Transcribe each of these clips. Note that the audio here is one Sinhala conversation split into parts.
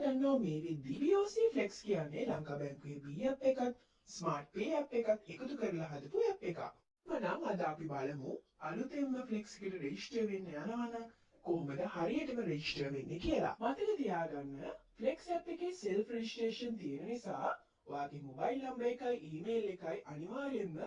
දන්නවා මේ වෙද්දී BOC Flex කියන්නේ ලංකා බැංකුවේ B app එකත් Smart Pay app එකත් එකතු කරලා හදපු app එකක්. මනම් අද අපි බලමු අලුතෙන්ම Flex එකට register වෙන්න යනවා නම් කොහොමද හරියටම register වෙන්නේ කියලා. මතක තියාගන්න Flex app එකේ self registration තියෙන නිසා ඔයාගේ mobile number එකයි email එකයි අනිවාර්යයෙන්ම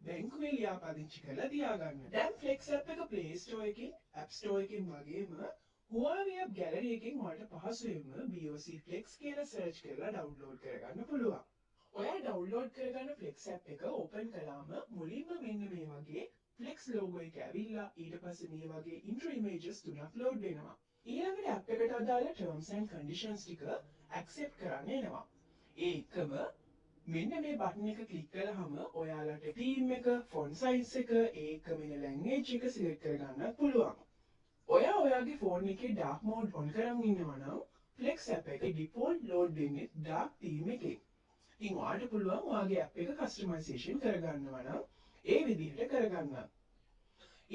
බැංකුවේ ලියාපදිංචි කරලා තියාගන්න. දැන් Flex app එක Play Store එකකින් App Store එකකින් වගේම Huawei app gallery එකෙන් ඔයාලට පහසුවෙන්ම BOC Flex කියලා search කරලා download කරගන්න පුළුවන්. ඔයා download කරගන්න Flex app එක open කළාම මුලින්ම මෙන්න මේ වගේ Flex logo එක ඇවිල්ලා ඊට පස්සේ මේ වගේ intro images තුනක් load වෙනවා. ඊළඟට app එකට අදාළ terms and conditions ටික accept කරන්න එනවා. ඒකම මෙන්න මේ බටන් එක ක්ලික් කළාම ඔයාලට theme එක, font size එක, ඒකම ඉන්න language එක select කරගන්නත් පුළුවන්. ඔයාගේ ෆෝන් එකේ dark mode on කරන් ඉන්නවා නම් Flex app එකේ default load වෙන්නේ dark theme එකේ. ඉතින් ඔයාලට පුළුවන් ඔයාගේ app එක customization කරගන්නවා නම් ඒ විදිහට කරගන්න.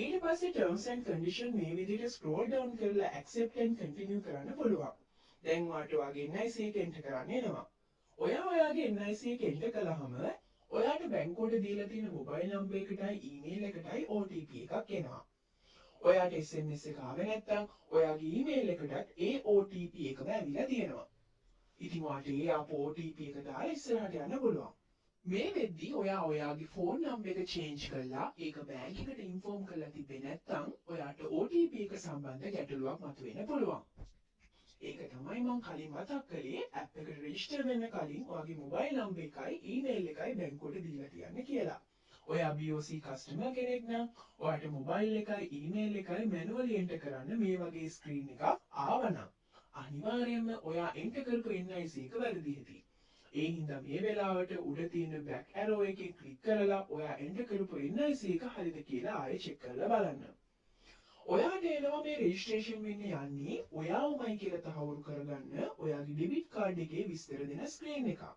ඊට පස්සේ terms and condition මේ විදිහට scroll down කරලා accept and continue කරන්න පුළුවන්. දැන් ඔයාලට ඔයාගේ NIC එක enter කරන්න එනවා. ඔයාගේ NIC එක enter කළාම ඔයාට බැංකුවට දීලා තියෙන mobile number එකටයි email එකටයි OTP එකක් එනවා. ඔයාට SMS එක ආවේ නැත්නම් ඔයාගේ ඊමේල් එකටත් ඒ OTP එකම ඇවිල්ලා තියෙනවා. ඉතින් ඔයාට ඒ ආපු OTP එක දාලා ඉස්සරහට යන්න පුළුවන්. මේ වෙද්දී ඔයාගේ ෆෝන් නම්බර් එක change කරලා ඒක බැංක් එකට ඉන්ෆෝම් කරලා තිබ්බේ නැත්නම් ඔයාට OTP එක සම්බන්ධ ගැටලුවක් මතුවෙන්න පුළුවන්. ඒක තමයි මම කලින් මතක් කළේ app එකට register වෙන්න කලින් ඔයාගේ mobile number එකයි email එකයි බැංකුවට දීලා තියන්න කියලා. ඔයා BOC customer කෙනෙක් නම් ඔයාට mobile එකයි email එකයි manually enter කරන්න මේ වගේ screen එකක් ආවනම් අනිවාර්යයෙන්ම ඔයා enter කරපු NIC එක වැරදි හිටි. ඒ හින්දා මේ වෙලාවට උඩ තියෙන back arrow එකේ click කරලා ඔයා enter කරපු NIC එක හරිද කියලා ආයෙ check කරලා බලන්න. ඔයාට එනවා මේ registration වෙන්න යන්නේ ඔයාමයි කියලා තහවුරු කරගන්න ඔයාගේ debit card එකේ විස්තර දෙන screen එකක්.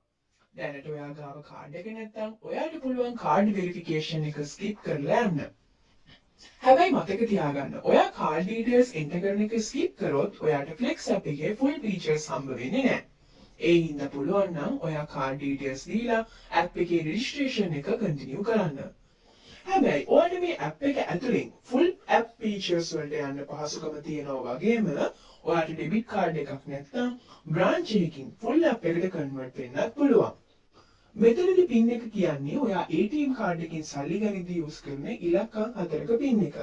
දැනට ඔයා ගාව කාඩ් එක නැත්නම් ඔයාට පුළුවන් කාඩ් වෙරිෆිකේෂන් එක ස්කිප් කරලා යන්න. හැබැයි මතක තියාගන්න ඔයා කාඩ් ඩීටේල්ස් එන්ටර් කරන එක ස්කිප් කරොත් ඔයාට Flex app එකේ full features හම්බ වෙන්නේ නැහැ. ඒ හින්දා පුළුවන් නම් ඔයා කාඩ් ඩීටේල්ස් දීලා app එකේ registration එක continue කරන්න. හැබැයි ඔයාට මේ app එක ඇතුලෙන් full app features වලට යන්න පහසුකම තියෙනවා වගේම ඔයාට debit card එකක් නැත්නම් branch එකකින් full app එකට convert වෙන්නත් පුළුවන්. මෙතනදී pin එක කියන්නේ ඔයා ATM card එකකින් සල්ලි ගනිද්දී use කරන ඉලක්කම් 4ක pin එක.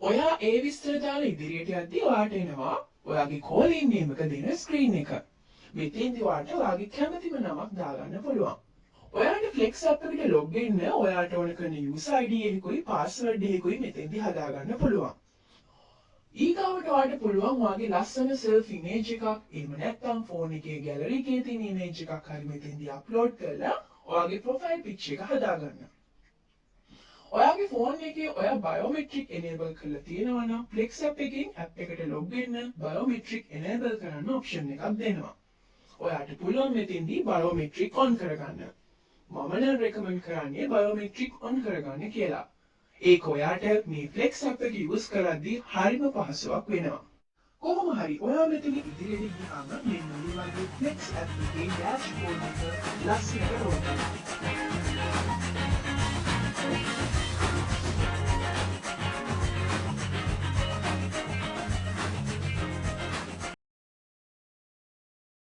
ඔයා ඒ විස්තර දාලා ඉදිරියට යද්දී ඔයාට එනවා ඔයාගේ calling name එක දෙන screen එක. මෙතෙන්දී ඔයාට ඔයාගේ කැමතිම නමක් දාගන්න පුළුවන්. ඔයාට Flex app එකට log වෙන්න ඔයාට ඕන කරන user ID එකකුයි password එකකුයි මෙතෙන්දී හදාගන්න පුළුවන්. ඊගාවට ඔයාට පුළුවන් ඔයාගේ ලස්සන self image එකක් එහෙම නැත්නම් ෆෝන් එකේ gallery එකේ තියෙන image එකක් හරි මෙතෙන්දී upload කරලා ඔයාගේ profile picture එක හදාගන්න. ඔයාගේ ෆෝන් එකේ ඔයා biometric enable කරලා තියෙනවා නම් Flex app එකෙන් app එකට log වෙන්න biometric enable කරන්න option එකක් දෙනවා. ඔයාට පුළුවන් මෙතෙන්දී biometric on කරගන්න. මම නම් recommend කරන්නේ biometric on කරගන්න කියලා. ඒක ඔයාට මේ Flex app එක use කරද්දී හරිම පහසුවක් වෙනවා. කොහොම හරි ඔයා මෙතන ඉදිරියට ගියාම මෙන්න මේ වගේ Flex app එකේ dashboard එක ලස්සනට රෝල් කරනවා.